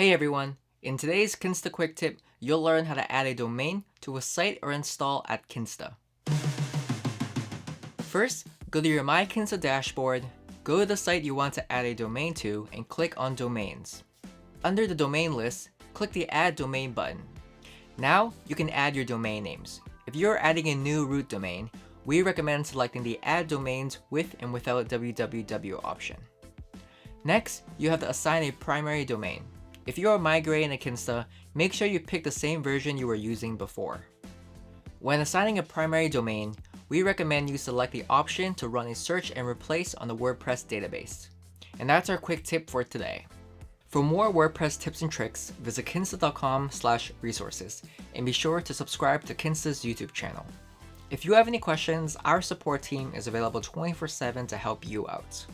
Hey everyone! In today's Kinsta Quick Tip, you'll learn how to add a domain to a site or install at Kinsta. First, go to your My Kinsta dashboard, go to the site you want to add a domain to, and click on Domains. Under the domain list, click the Add Domain button. Now, you can add your domain names. If you're adding a new root domain, we recommend selecting the Add Domains with and without www option. Next, you have to assign a primary domain. If you are migrating to Kinsta, make sure you pick the same version you were using before. When assigning a primary domain, we recommend you select the option to run a search and replace on the WordPress database. And that's our quick tip for today. For more WordPress tips and tricks, visit kinsta.com/resources and be sure to subscribe to Kinsta's YouTube channel. If you have any questions, our support team is available 24/7 to help you out.